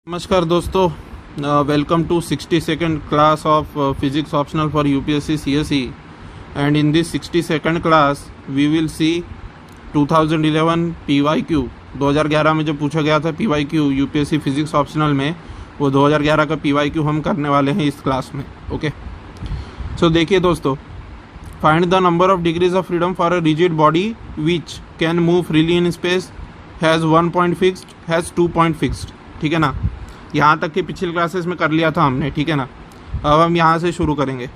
नमस्कार दोस्तों, welcome to 62nd class of physics optional for UPSC CSE and in this 62nd class we will see 2011 PYQ। 2011 में जो पूछा गया था PYQ यूपीएससी फिजिक्स ऑप्शनल में, वो 2011 का PYQ हम करने वाले हैं इस क्लास में। ओके, सो देखिए दोस्तों, find the number of degrees of freedom for a rigid body which can move freely in space, has 1 point fixed, has 2 point fixed. ठीक है ना, यहाँ तक कि पिछले क्लासेस में कर लिया था हमने। ठीक है ना, अब हम यहाँ से शुरू करेंगे।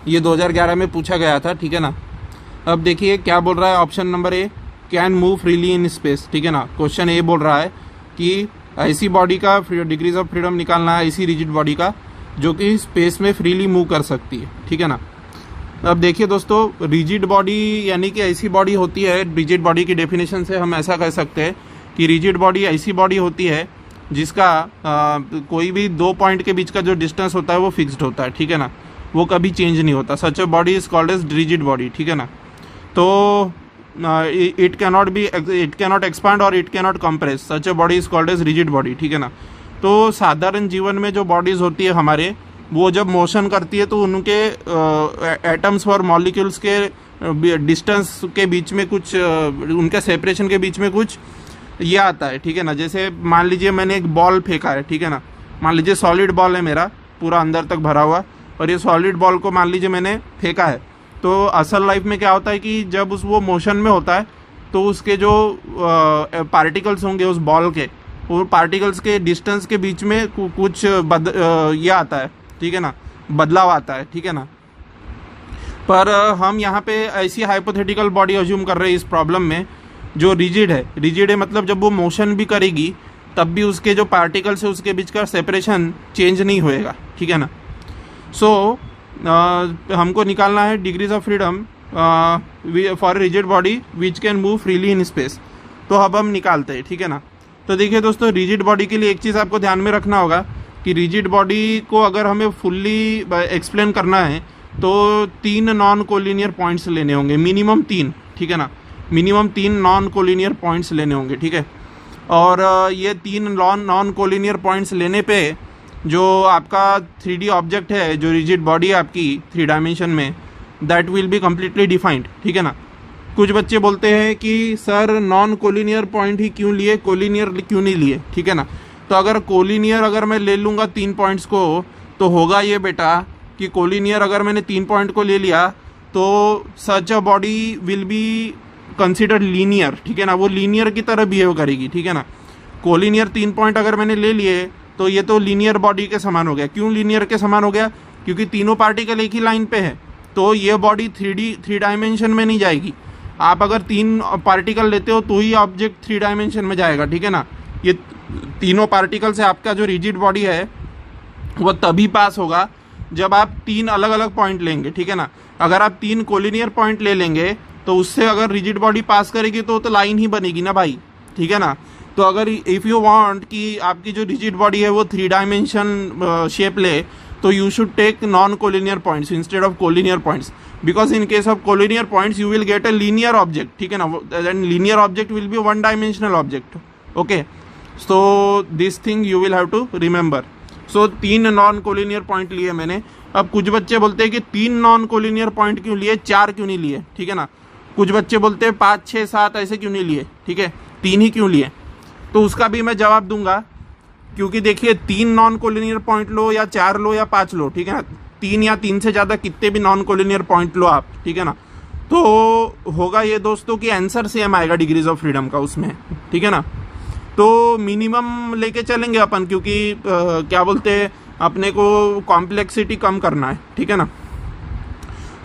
ये 2011 में पूछा गया था। ठीक है ना, अब देखिए क्या बोल रहा है। Option number A, can move freely in space. ठीक है ना, क्वेश्चन ए बोल रहा है कि ऐसी बॉडी का डिग्रीज ऑफ फ्रीडम निकालना है, ऐसी रिजिड बॉडी का जो कि स्पेस में फ्रीली मूव कर सकती है। ठीक है ना, अब देखिए दोस्तों, रिजिड बॉडी यानी कि ऐसी बॉडी होती है, रिजिड बॉडी की डेफिनेशन से हम ऐसा कह सकते हैं कि रिजिड बॉडी ऐसी बॉडी होती है जिसका कोई भी 2 पॉइंट के बीच का जो डिस्टेंस होता है वो फिक्स्ड होता है। ठीक है ना, वो कभी चेंज नहीं होता। Such a body is called as rigid body. ठीक है ना, तो इट कैनॉट एक्सपांड और it cannot compress. Such a body is called as rigid body. ठीक है ना, तो साधारण जीवन में जो बॉडीज होती है हमारे, वो जब मोशन करती है तो उनके एटम्स और मॉलिक्यूल्स के डिस्टेंस के बीच में कुछ, उनके सेपरेशन के बीच में कुछ ये आता है। ठीक है ना, जैसे मान लीजिए मैंने एक बॉल फेंका है। ठीक है ना, मान लीजिए सॉलिड बॉल है मेरा, पूरा अंदर तक भरा हुआ, और ये सॉलिड बॉल को मान लीजिए मैंने फेंका है। तो असल लाइफ में क्या होता है कि जब वो मोशन में होता है तो उसके जो पार्टिकल्स होंगे उस बॉल के, वो पार्टिकल्स के डिस्टेंस के बीच में कुछ ये आता है। ठीक है ना, बदलाव आता है। ठीक है ना, पर हम यहाँ पे ऐसी हाइपोथेटिकल बॉडी अज्यूम कर रहे हैं इस प्रॉब्लम में जो रिजिड है मतलब जब वो मोशन भी करेगी तब भी उसके जो पार्टिकल्स है उसके बीच का सेपरेशन चेंज नहीं होएगा। ठीक है ना, सो हमको निकालना है degrees of freedom for rigid body which can move freely in space. तो अब हम निकालते हैं। ठीक है ना, तो देखिए दोस्तों, रिजिड बॉडी के लिए एक चीज़ आपको ध्यान में रखना होगा कि रिजिड बॉडी को अगर हमें फुल्ली एक्सप्लेन करना है तो 3 नॉन कोलिनियर पॉइंट्स लेने होंगे, मिनिमम 3। ठीक है ना, मिनिमम 3 नॉन कोलिनियर पॉइंट्स लेने होंगे। ठीक है, और ये 3 नॉन कोलिनियर पॉइंट्स लेने पे जो आपका 3D ऑब्जेक्ट है, जो रिजिड बॉडी है आपकी 3 डायमेंशन में, that will be completely defined. ठीक है ना, कुछ बच्चे बोलते हैं कि सर नॉन कोलिनियर पॉइंट ही क्यों लिए, कोलिनियर क्यों नहीं लिए। ठीक है ना, तो अगर कोलिनियर अगर मैं ले लूँगा 3 पॉइंट्स को, तो होगा ये बेटा कि कोलिनियर अगर मैंने 3 पॉइंट को ले लिया तो such a body will be considered linear. ठीक है ना, वो लीनियर की तरह बिहेव करेगी। ठीक है ना, कोलिनियर 3 पॉइंट अगर मैंने ले लिए तो ये तो लीनियर बॉडी के समान हो गया। क्यों लीनियर के समान हो गया? क्योंकि तीनों पार्टिकल एक ही लाइन पे है, तो ये बॉडी 3 डायमेंशन में नहीं जाएगी। आप अगर 3 पार्टिकल लेते हो तो ही ऑब्जेक्ट 3 डायमेंशन में जाएगा। ठीक है ना, ये तीनों पार्टिकल से आपका जो रिजिड बॉडी है वो तभी पास होगा जब आप 3 अलग अलग पॉइंट लेंगे। ठीक है ना, अगर आप 3 कोलिनियर पॉइंट ले लेंगे तो उससे अगर रिजिड बॉडी पास करेगी तो लाइन ही बनेगी ना भाई। ठीक है ना, तो अगर इफ़ यू वांट कि आपकी जो रिजिड बॉडी है वो 3 डायमेंशन शेप ले, तो you should take non collinear points instead of collinear points, because in case of collinear points you will get a linear object. ठीक है ना, and linear object will be 1 dimensional object. Okay, so this thing you will have to remember. So 3 non collinear point लिए मैंने। अब कुछ बच्चे बोलते हैं कि 3 नॉन कोलिनियर पॉइंट क्यों लिए, 4 क्यों नहीं लिए। ठीक है ना, कुछ बच्चे बोलते हैं 5, 6, 7 ऐसे क्यों नहीं लिए। ठीक है, 3 ही क्यों लिए? तो उसका भी मैं जवाब दूंगा, क्योंकि देखिए 3 नॉन कोलिनियर पॉइंट लो या 4 लो या 5 लो, ठीक है ना, 3 या 3 से ज़्यादा कितने भी नॉन कोलिनियर पॉइंट लो आप, ठीक है ना, तो होगा ये दोस्तों कि आंसर सेम आएगा डिग्रीज ऑफ फ्रीडम का उसमें। ठीक है ना, तो मिनिमम लेके चलेंगे अपन, क्योंकि क्या बोलते हैं, अपने को कॉम्प्लेक्सिटी कम करना है। ठीक है ना,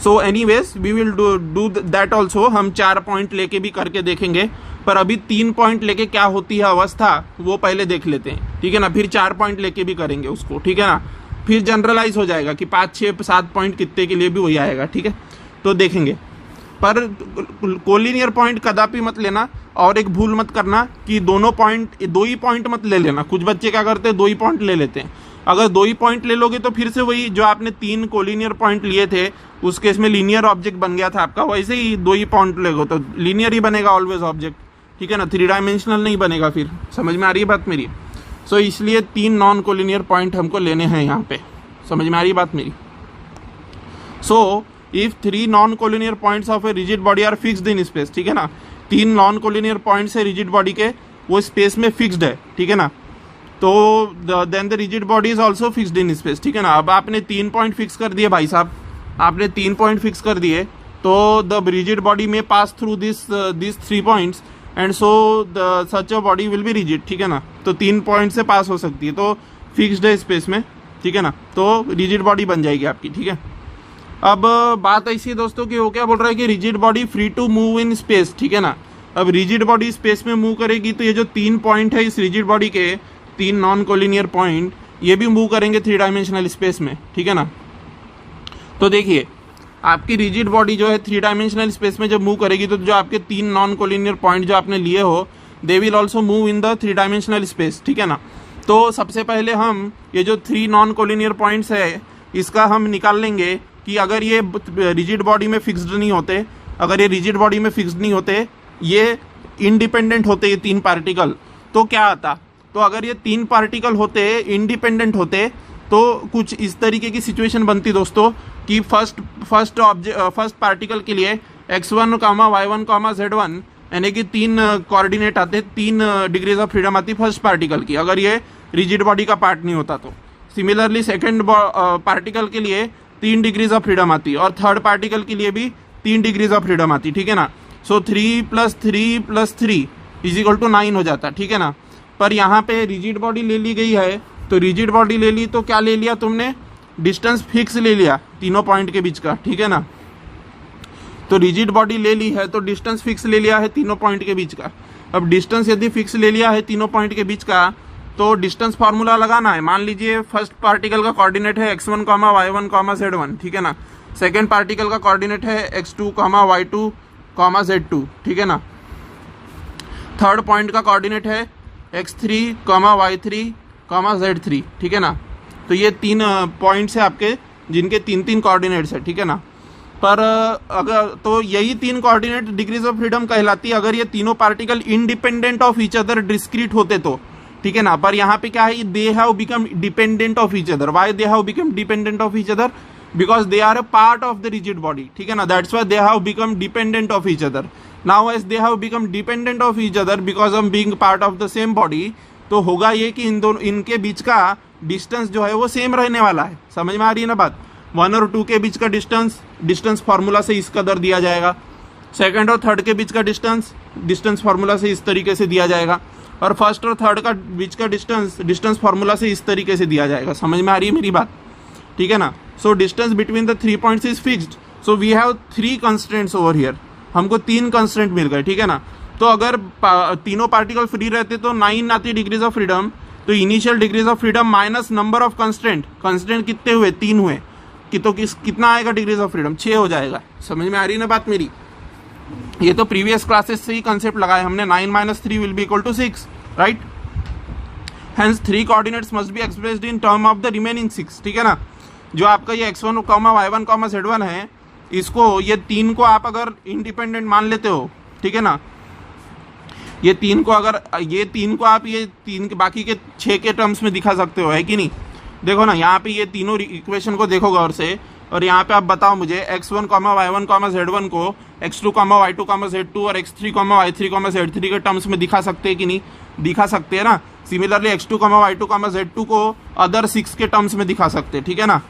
so anyways we will do that also. हम 4 पॉइंट लेके भी करके देखेंगे, पर अभी 3 पॉइंट लेके क्या होती है अवस्था वो पहले देख लेते हैं। ठीक है ना, फिर 4 पॉइंट लेके भी करेंगे उसको। ठीक है ना, फिर जनरलाइज हो जाएगा कि 5, 6, 7 पॉइंट कितने के लिए भी वही आएगा। ठीक है, तो देखेंगे। पर कोलिनियर पॉइंट कदापि मत लेना, और एक भूल मत करना कि 2 ही पॉइंट मत ले लेना। कुछ बच्चे क्या करते हैं, 2 ही पॉइंट ले लेते हैं। अगर 2 ही पॉइंट ले लोगे तो फिर से वही जो आपने 3 कोलिनियर पॉइंट लिए थे उस केस में लीनियर ऑब्जेक्ट बन गया था आपका, वैसे ही 2 ही पॉइंट लेगो तो लीनियर ही बनेगा ऑलवेज ऑब्जेक्ट। ठीक है ना, 3 डायमेंशनल नहीं बनेगा। फिर समझ में आ रही है बात मेरी? सो इसलिए 3 नॉन कोलिनियर पॉइंट हमको लेने हैं यहाँ पे। समझ में आ रही बात मेरी? So if 3 non collinear points of a rigid body are fixed in space, ठीक है ना, 3 नॉन कोलिनियर पॉइंट्स है रिजिड बॉडी के, वो स्पेस में फिक्स्ड है, ठीक है ना, तो then the rigid body is also fixed in space, ठीक है ना। अब आपने 3 पॉइंट फिक्स कर दिए भाई साहब, आपने 3 पॉइंट फिक्स कर दिए, तो द रिजिड बॉडी में pass through this 3 points and so the such a body will B rigid, ठीक है ना। तो 3 पॉइंट से पास हो सकती है, तो फिक्स्ड है स्पेस में, ठीक है ना, तो रिजिड बॉडी बन जाएगी आपकी, ठीक है। अब बात ऐसी है दोस्तों कि वो क्या बोल रहा है कि rigid body free to move in space, ठीक है ना। अब रिजिड बॉडी स्पेस में मूव करेगी तो ये जो 3 पॉइंट है इस रिजिड बॉडी के, 3 नॉन कोलिनियर पॉइंट, ये भी मूव करेंगे 3 डायमेंशनल स्पेस में, ठीक है ना। तो देखिए आपकी रिजिड बॉडी जो है 3 डायमेंशनल स्पेस में जब मूव करेगी तो जो आपके 3 नॉन कोलिनियर पॉइंट जो आपने लिए हो, they will also move in the 3 dimensional space, ठीक है ना। तो सबसे पहले हम ये जो 3 नॉन कोलिनियर पॉइंट्स है इसका हम निकाल लेंगे कि अगर ये रिजिड बॉडी में फिक्स्ड नहीं होते, अगर ये रिजिड बॉडी में फिक्स्ड नहीं होते, ये इंडिपेंडेंट होते ये 3 पार्टिकल, तो क्या आता? तो अगर ये 3 पार्टिकल होते इंडिपेंडेंट होते तो कुछ इस तरीके की सिचुएशन बनती दोस्तों कि फर्स्ट पार्टिकल के लिए x1, y1, z1 यानी कि 3 कोऑर्डिनेट आते, 3 डिग्रीज ऑफ फ्रीडम आती फर्स्ट पार्टिकल की, अगर ये रिजिड बॉडी का पार्ट नहीं होता तो। सिमिलरली सेकेंड पार्टिकल के लिए 3 डिग्रीज ऑफ फ्रीडम आती और थर्ड पार्टिकल के लिए भी 3 डिग्रीज ऑफ फ्रीडम आती, ठीक है ना। सो 3 + 3 + 3 = 9 हो जाता, ठीक है ना। पर यहाँ पे रिजिड बॉडी ले ली गई है, तो रिजिड बॉडी ले ली तो क्या ले लिया तुमने? डिस्टेंस फिक्स ले लिया तीनों पॉइंट के बीच का, ठीक है ना। तो रिजिड बॉडी ले ली है तो डिस्टेंस फिक्स ले लिया है तीनों पॉइंट के बीच का। अब डिस्टेंस यदि फिक्स ले लिया है तीनों पॉइंट के बीच का तो डिस्टेंस फार्मूला लगाना है। मान लीजिए फर्स्ट पार्टिकल का कोऑर्डिनेट है x1, y1, z1, ठीक है ना। सेकेंड पार्टिकल का कोऑर्डिनेट है x2, y2, z2, ठीक है ना। थर्ड पॉइंट का कोऑर्डिनेट है x3, y3, z3, ठीक है ना। तो ये 3 पॉइंट्स है आपके जिनके 3 कोऑर्डिनेट्स है, ठीक है ना। पर अगर तो यही 3 कोऑर्डिनेट डिग्रीज ऑफ फ्रीडम कहलाती है अगर ये तीनों particle independent of each other discrete होते तो, ठीक है ना। पर यहाँ पे क्या है, they have become dependent of each other. Why they have become dependent of each other? Because they are a part of the rigid body, ठीक है ना। That's why they have become dependent of each other. Now as they have become dependent of each other because of being part of the same body, तो होगा ये कि इनके बीच का distance जो है वो सेम रहने वाला है। समझ में आ रही है ना बात? 1 और 2 के बीच का डिस्टेंस फार्मूला से इस कदर दिया जाएगा। सेकंड और थर्ड के बीच का डिस्टेंस फार्मूला से इस तरीके से दिया जाएगा, और फर्स्ट और थर्ड का बीच का डिस्टेंस फार्मूला से इस तरीके से दिया जाएगा। समझ में आ रही है मेरी बात? ठीक है ना। So distance between the 3 points is fixed, so we have 3 constraints over here. हमको 3 कंस्ट्रेंट मिल गए, ठीक है ना। तो अगर तीनों पार्टिकल फ्री रहते तो 9 आती डिग्रीज ऑफ फ्रीडम, तो initial degrees of freedom minus number of constraint कितने हुए? 3 हुए कि तो कितना आएगा डिग्रीज ऑफ फ्रीडम? 6 हो जाएगा। समझ में आ रही है ना बात मेरी? ये तो प्रीवियस क्लासेस से ही कंसेप्ट लगाए हमने, 9 - 3 will be equal to 6, right. Hence 3 coordinates must be expressed in term of the remaining 6, ठीक है ना। जो आपका ये x1, y1, z1 है, इसको ये 3 को आप अगर इंडिपेंडेंट मान लेते हो, ठीक है ना, ये 3 को आप ये 3 के बाकी के 6 के टर्म्स में दिखा सकते हो, है कि नहीं? देखो ना, यहाँ पे ये तीनों इक्वेशन को देखो गौर से, और यहाँ पे आप बताओ मुझे x1, y1, z1 को x2, y2, z2 और x3, y3, z3 के टर्म्स में दिखा सकते हैं कि नहीं? दिखा सकते हैं ना। सिमिलरली x2, y2, z2 को अदर 6 के टर्म्स में दिखा सकते हैं, ठीक है ना।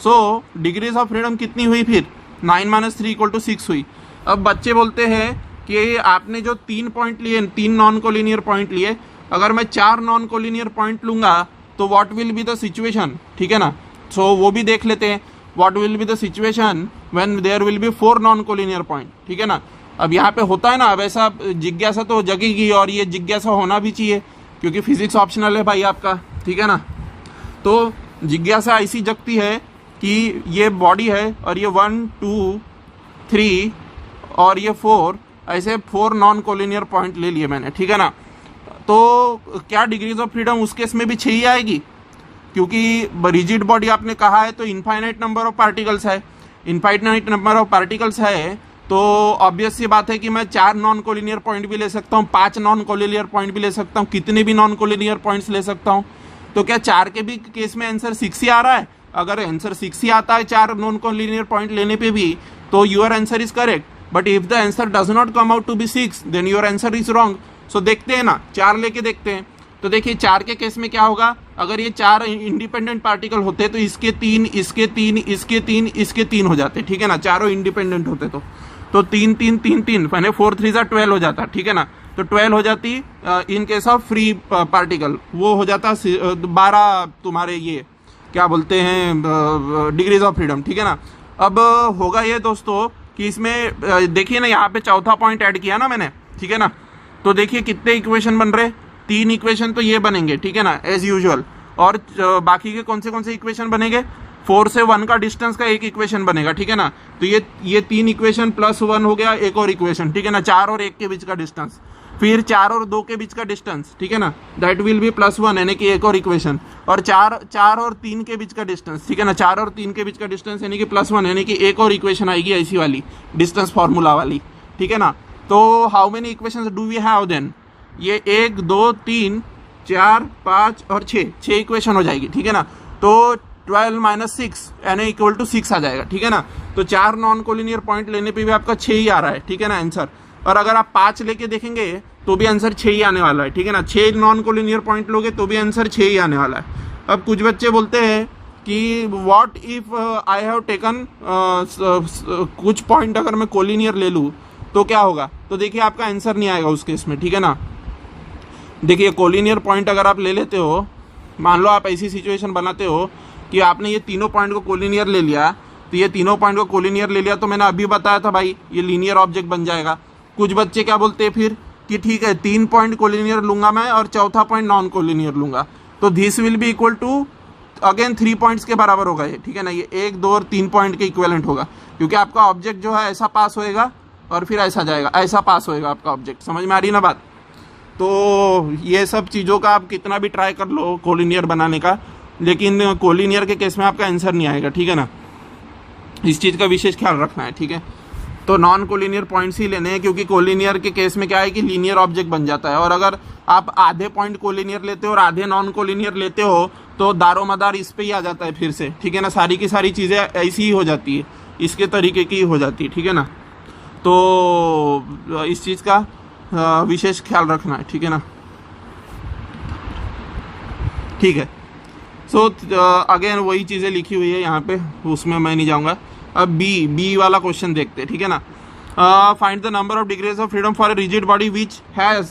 सो डिग्रीज ऑफ फ्रीडम कितनी हुई फिर? 9 - 3 = 6 हुई। अब बच्चे बोलते हैं कि आपने जो 3 पॉइंट लिए, 3 नॉन कोलिनियर पॉइंट लिए, अगर मैं 4 नॉन कोलिनियर पॉइंट लूंगा तो what will be the situation, ठीक है ना। सो वो भी देख लेते हैं, what will be the situation when there will be 4 non collinear point, ठीक है ना। अब यहाँ पे होता है ना, वैसा जिज्ञासा तो जगेगी, और ये जिज्ञासा होना भी चाहिए क्योंकि फिजिक्स ऑप्शनल है भाई आपका, ठीक है ना। तो जिज्ञासा ऐसी जगती है कि ये बॉडी है और ये 1, 2, 3 और ये 4, ऐसे 4 नॉन कोलिनियर पॉइंट ले लिए मैंने, ठीक है ना। तो क्या डिग्रीज ऑफ फ्रीडम उस केस में भी 6 ही आएगी? क्योंकि रिजिड बॉडी आपने कहा है तो इनफाइनाइट नंबर ऑफ पार्टिकल्स है, इनफाइनाइट नंबर ऑफ पार्टिकल्स है तो ऑब्वियस सी बात है कि मैं 4 नॉन कोलिनियर पॉइंट भी ले सकता हूँ, 5 नॉन कोलिनियर पॉइंट भी ले सकता हूँ, कितने भी नॉन कोलिनियर पॉइंट्स ले सकता हूँ। तो क्या 4 के भी केस में आंसर 6 ही आ रहा है? अगर आंसर 6 ही आता है 4 नॉन कोलिनियर पॉइंट लेने पे भी, तो your answer is correct. But if the answer does not come out to be 6, then your answer is wrong. So देखते हैं ना, 4 लेके देखते हैं। तो देखिए 4 के केस में क्या होगा, अगर ये 4 इंडिपेंडेंट पार्टिकल होते तो इसके 3, इसके 3, इसके 3, इसके 3 हो जाते, ठीक है ना, चारों इंडिपेंडेंट होते तो 3 3 3 3 मैंने 4 3 12 हो जाता, ठीक है ना। तो 12 हो जाती इन केस ऑफ फ्री पार्टिकल, वो हो जाता 12 तुम्हारे ये क्या बोलते हैं डिग्रीज ऑफ फ्रीडम, ठीक है ना। अब होगा ये दोस्तों कि इसमें देखिए ना, यहाँ पे चौथा पॉइंट ऐड किया ना मैंने, ठीक है ना। तो देखिए कितने इक्वेशन बन रहे, 3 इक्वेशन तो ये बनेंगे, ठीक है ना, एज यूजुअल। और बाकी के कौन से इक्वेशन बनेंगे, 4 से 1 का डिस्टेंस का एक इक्वेशन बनेगा, ठीक है ना। तो ये 3 इक्वेशन प्लस 1 हो गया, एक और इक्वेशन, ठीक है ना। 4 और 1 के बीच का डिस्टेंस, फिर 4 और 2 के बीच का डिस्टेंस, ठीक है ना, दैट विल बी +1 यानी कि एक और इक्वेशन। और 4 और 3 के बीच का डिस्टेंस, ठीक है ना, 4 और 3 के बीच का डिस्टेंस यानी कि +1 यानी कि एक और इक्वेशन आएगी ऐसी वाली डिस्टेंस फार्मूला वाली, ठीक है ना। तो how many equations do we have then, ये 1 2 3 4 5 और 6 इक्वेशन हो जाएगी, ठीक है ना। तो 12 - 6 यानी इक्वल टू 6 आ जाएगा, ठीक है ना। तो 4 नॉन कोलिनियर पॉइंट लेने पे भी आपका 6 ही आ रहा है, ठीक है ना आंसर। और अगर आप 5 लेके देखेंगे तो भी आंसर 6 ही आने वाला है, ठीक है ना। 6 नॉन कोलिनियर पॉइंट लोगे तो भी आंसर 6 ही आने वाला है। अब कुछ बच्चे बोलते हैं कि what if I have taken कुछ पॉइंट अगर मैं कोलिनियर ले लूँ तो क्या होगा। तो देखिए आपका आंसर नहीं आएगा उस केस में, ठीक है ना। देखिए कोलिनियर पॉइंट अगर आप ले लेते हो, मान लो आप ऐसी सिचुएशन बनाते हो कि आपने ये तीनों पॉइंट को कोलिनियर ले लिया, तो ये तीनों पॉइंट को कोलिनियर ले लिया तो मैंने अभी बताया था भाई ये लीनियर ऑब्जेक्ट बन जाएगा। कुछ बच्चे क्या बोलते हैं फिर कि ठीक है 3 पॉइंट कोलिनियर लूंगा मैं और चौथा पॉइंट नॉन कोलिनियर लूंगा, तो this will be equal to again 3 points के बराबर होगा ये, ठीक है ना। ये 1 2 और 3 पॉइंट के इक्विवेलेंट होगा, क्योंकि आपका ऑब्जेक्ट जो है ऐसा पास होएगा और फिर ऐसा जाएगा, ऐसा पास होएगा आपका ऑब्जेक्ट। समझ में आ रही ना बात। तो ये सब चीज़ों का आप कितना भी ट्राई कर लो कोलिनियर बनाने का, लेकिन कोलिनियर के केस में आपका आंसर नहीं आएगा, ठीक है ना। इस चीज़ का विशेष ख्याल रखना है, ठीक है। तो नॉन कोलिनियर पॉइंट्स ही लेने हैं, क्योंकि कोलिनियर के केस में क्या है कि लीनियर ऑब्जेक्ट बन जाता है। और अगर आप आधे पॉइंट कोलिनियर लेते हो और आधे नॉन कोलिनियर लेते हो तो दारोमदार इस पे ही आ जाता है फिर से, ठीक है ना। सारी की सारी चीज़ें ऐसी ही हो जाती है, इसके तरीके की हो जाती है, ठीक है ना। तो इस चीज़ का विशेष ख्याल रखना है, ठीक है ना। ठीक है। सो अगेन वही चीज़ें लिखी हुई है यहाँ पे, उसमें मैं नहीं जाऊँगा। अब बी वाला क्वेश्चन देखते हैं, ठीक है ना। Find the number of degrees of freedom for a rigid body which has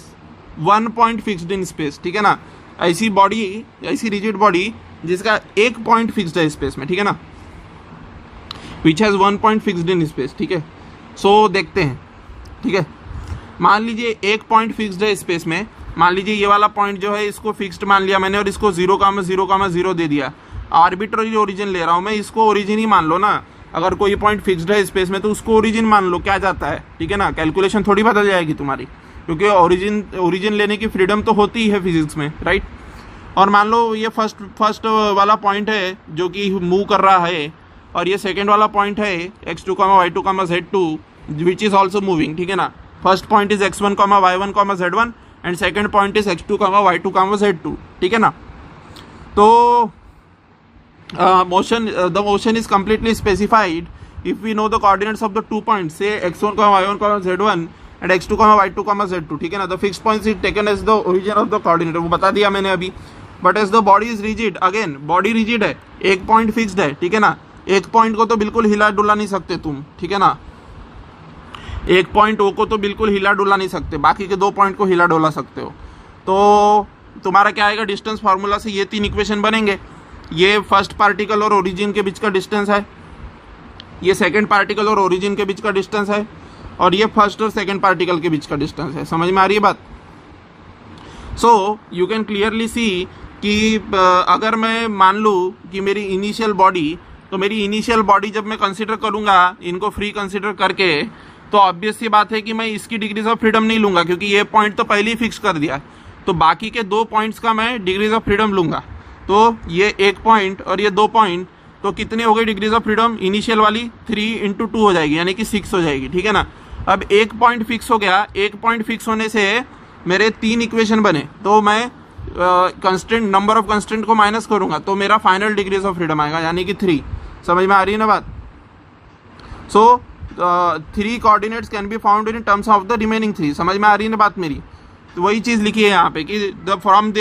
1 point fixed in space, ठीक है ना। ऐसी बॉडी, ऐसी रिजिड बॉडी जिसका 1 पॉइंट फिक्स्ड है स्पेस में, ठीक है ना, which has 1 point fixed in space, ठीक है। सो देखते हैं, ठीक है। मान लीजिए 1 पॉइंट फिक्स्ड है स्पेस में, मान लीजिए ये वाला पॉइंट जो है इसको फिक्स्ड मान लिया मैंने और इसको 0,0,0 दे दिया। आर्बिट्ररी ओरिजिन ले रहा हूँ मैं, इसको ओरिजिन ही मान लो ना। अगर कोई पॉइंट फिक्स्ड है स्पेस में तो उसको ओरिजिन मान लो, क्या जाता है, ठीक है ना। कैलकुलेशन थोड़ी बदल जाएगी तुम्हारी, क्योंकि ओरिजिन लेने की फ्रीडम तो होती ही है फिजिक्स में, राइट। और मान लो ये फर्स्ट वाला पॉइंट है जो कि मूव कर रहा है, और ये सेकेंड वाला पॉइंट है x2, y2, z2 which is also moving, ठीक है ना। First point is x1, y1, z1 and second point is x2, y2, z2, ठीक है ना। तो the motion is completely specified if we know the coordinates of the 2 points, say x1, y1, z1 and x2, y2, z2, ठीक है ना। The fixed points is taken as the origin of the coordinate, वो बता दिया मैंने अभी। But as the body is rigid, again body rigid है, 1 point fixed है, ठीक है ना। 1 पॉइंट को तो बिल्कुल हिला डुला नहीं सकते तुम, ठीक है ना। 1 पॉइंट ओ को तो बिल्कुल हिला डुला नहीं सकते, बाकी के 2 पॉइंट को हिला डुला सकते हो। तो तुम्हारा क्या आएगा, डिस्टेंस फार्मूला से ये 3 इक्वेशन बनेंगे। ये फर्स्ट पार्टिकल और ओरिजिन के बीच का डिस्टेंस है, ये सेकंड पार्टिकल और ओरिजिन के बीच का डिस्टेंस है, और ये फर्स्ट और सेकंड पार्टिकल के बीच का डिस्टेंस है। समझ में आ रही है बात। So you can clearly see कि अगर मैं मान लूँ कि मेरी इनिशियल बॉडी, तो मेरी इनिशियल बॉडी जब मैं कंसिडर करूँगा इनको फ्री कंसिडर करके, तो ऑब्वियस सी बात है कि मैं इसकी डिग्रीज ऑफ फ्रीडम नहीं लूँगा, क्योंकि ये पॉइंट तो पहले ही फिक्स कर दिया। तो बाकी के 2 पॉइंट्स का मैं डिग्रीज ऑफ फ्रीडम लूँगा। तो ये 1 पॉइंट और ये 2 पॉइंट, तो कितनी हो गई डिग्रीज ऑफ फ्रीडम? इनिशियल वाली 3 × 2 हो जाएगी, यानी कि 6 हो जाएगी, ठीक है ना। अब एक पॉइंट फिक्स हो गया, एक पॉइंट फिक्स होने से मेरे 3 इक्वेशन बने, तो मैं कंस्टेंट नंबर ऑफ कंस्टेंट को माइनस करूंगा तो मेरा फाइनल डिग्रीज ऑफ फ्रीडम आएगा, यानी कि 3। समझ में आ रही है ना बात? सो 3 coordinates can be found in terms of the remaining 3। समझ में आ रही है ना बात मेरी? तो वही चीज लिखी है यहाँ पे कि from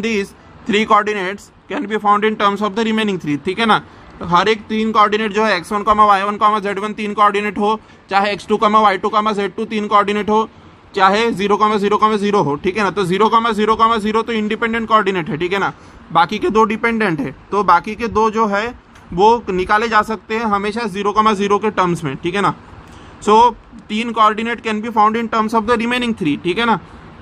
this 3 coordinates can be found in terms of the remaining 3, ठीक है ना। हर एक 3 कोऑर्डिनेट जो है x1, y1, z1 3 कोऑर्डिनेट हो, चाहे x2, y2, z2 3 कोऑर्डिनेट हो, चाहे 0, 0, 0 हो, ठीक है ना। तो 0, 0, 0 तो इंडिपेंडेंट कोऑर्डिनेट है, ठीक है ना। बाकी के 2 डिपेंडेंट है, तो बाकी के 2 जो है वो निकाले जा सकते हैं हमेशा 0, 0 के टर्म्स में, ठीक है ना। सो 3 coordinate can be found in terms of the remaining 3, ठीक है ना।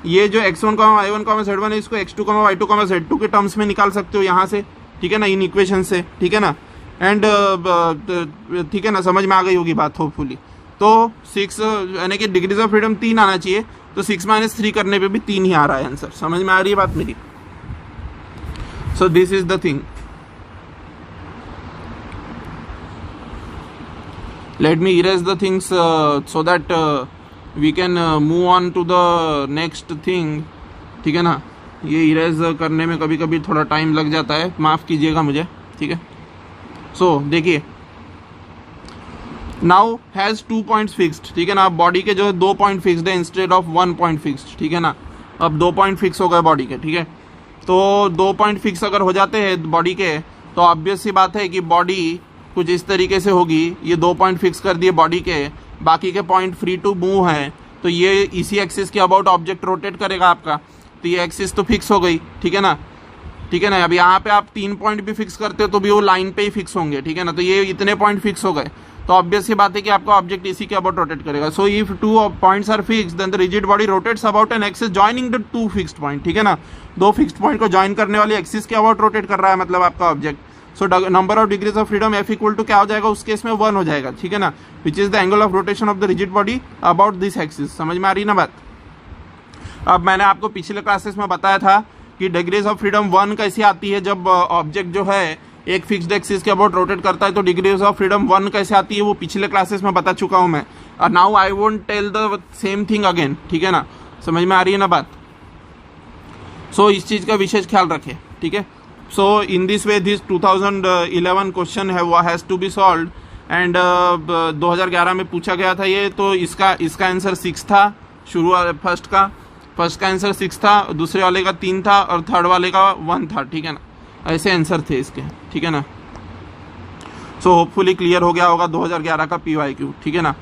ये जो x1, y1, z1 है, इसको x2, y2, z2 के टर्म्स में निकाल सकते हो यहाँ से, ठीक है ना, इन इक्वेशन से, ठीक है ना। एंड ठीक है ना, समझ में आ गई होगी बात होपफुली। तो 6 यानी कि डिग्रीज ऑफ फ्रीडम 3 आना चाहिए, तो 6 - 3 करने पे भी 3 ही आ रहा है आंसर। समझ में आ रही है बात मेरी? So this is the thing. Let me erase the things so that we can move on to the next thing, ठीक है ना। ये इरेज करने में कभी कभी थोड़ा टाइम लग जाता है, माफ़ कीजिएगा मुझे, ठीक है। सो देखिए, नाउ हैज़ 2 पॉइंट्स फिक्स्ड, ठीक है ना। अब बॉडी के जो है 2 पॉइंट फिक्स्ड है इंस्टेड ऑफ 1 पॉइंट फिक्स्ड, ठीक है ना। अब 2 पॉइंट फिक्स हो गए बॉडी के, ठीक है। तो 2 पॉइंट फिक्स अगर हो जाते हैं बॉडी के, तो ऑब्वियस सी बात है कि बॉडी कुछ इस तरीके से होगी। ये 2 पॉइंट फिक्स कर दिए बॉडी के, बाकी के पॉइंट फ्री टू मूव हैं, तो ये इसी एक्सिस के अबाउट ऑब्जेक्ट रोटेट करेगा आपका, तो ये एक्सिस तो फिक्स हो गई, ठीक है ना, ठीक है ना। अब यहाँ पे आप 3 पॉइंट भी फिक्स करते हो तो भी वो लाइन पे ही फिक्स होंगे, ठीक है ना। तो ये इतने पॉइंट फिक्स हो गए, तो ऑब्वियस सी बात है कि आपका ऑब्जेक्ट इसी के अबाउट रोटेट करेगा। So if 2 points are fixed then the rigid body rotates about an axis joining the 2 fixed point, ठीक है ना। 2 फिक्स्ड पॉइंट को जॉइन करने वाली एक्सिस के अबाउट रोटेट कर रहा है मतलब आपका object. So number of degrees of freedom F equal to क्या हो जाएगा उस केस में? 1 हो जाएगा, ठीक है ना, which is the angle of rotation of the rigid body about this axis. समझ में आ रही ना बात? अब मैंने आपको पिछले क्लासेस में बताया था कि डिग्रीज ऑफ फ्रीडम 1 कैसी आती है जब ऑब्जेक्ट जो है एक फिक्स्ड एक्सिस के अबाउट रोटेट करता है, तो डिग्रीज ऑफ फ्रीडम 1 कैसे आती है वो पिछले क्लासेस में बता चुका हूं मैं। और now I won't tell the same thing again, ठीक है ना। समझ में आ रही है ना बात? सो इस चीज का विशेष ख्याल रखें, ठीक है। So in this way this 2011 question has to be solved and 2011 में पूछा गया था ये, तो इसका आंसर 6 था। फर्स्ट का आंसर 6 था, दूसरे वाले का 3 था और थर्ड वाले का 1 था, ठीक है ना। ऐसे आंसर थे इसके, ठीक है ना। सो होपफुली क्लियर हो गया होगा 2011 का PYQ, ठीक है ना।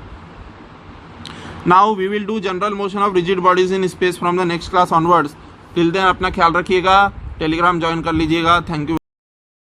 Now we will do general motion of rigid bodies in space from the next class onwards. Till then अपना ख्याल रखिएगा, टेलीग्राम ज्वाइन कर लीजिएगा। Thank you.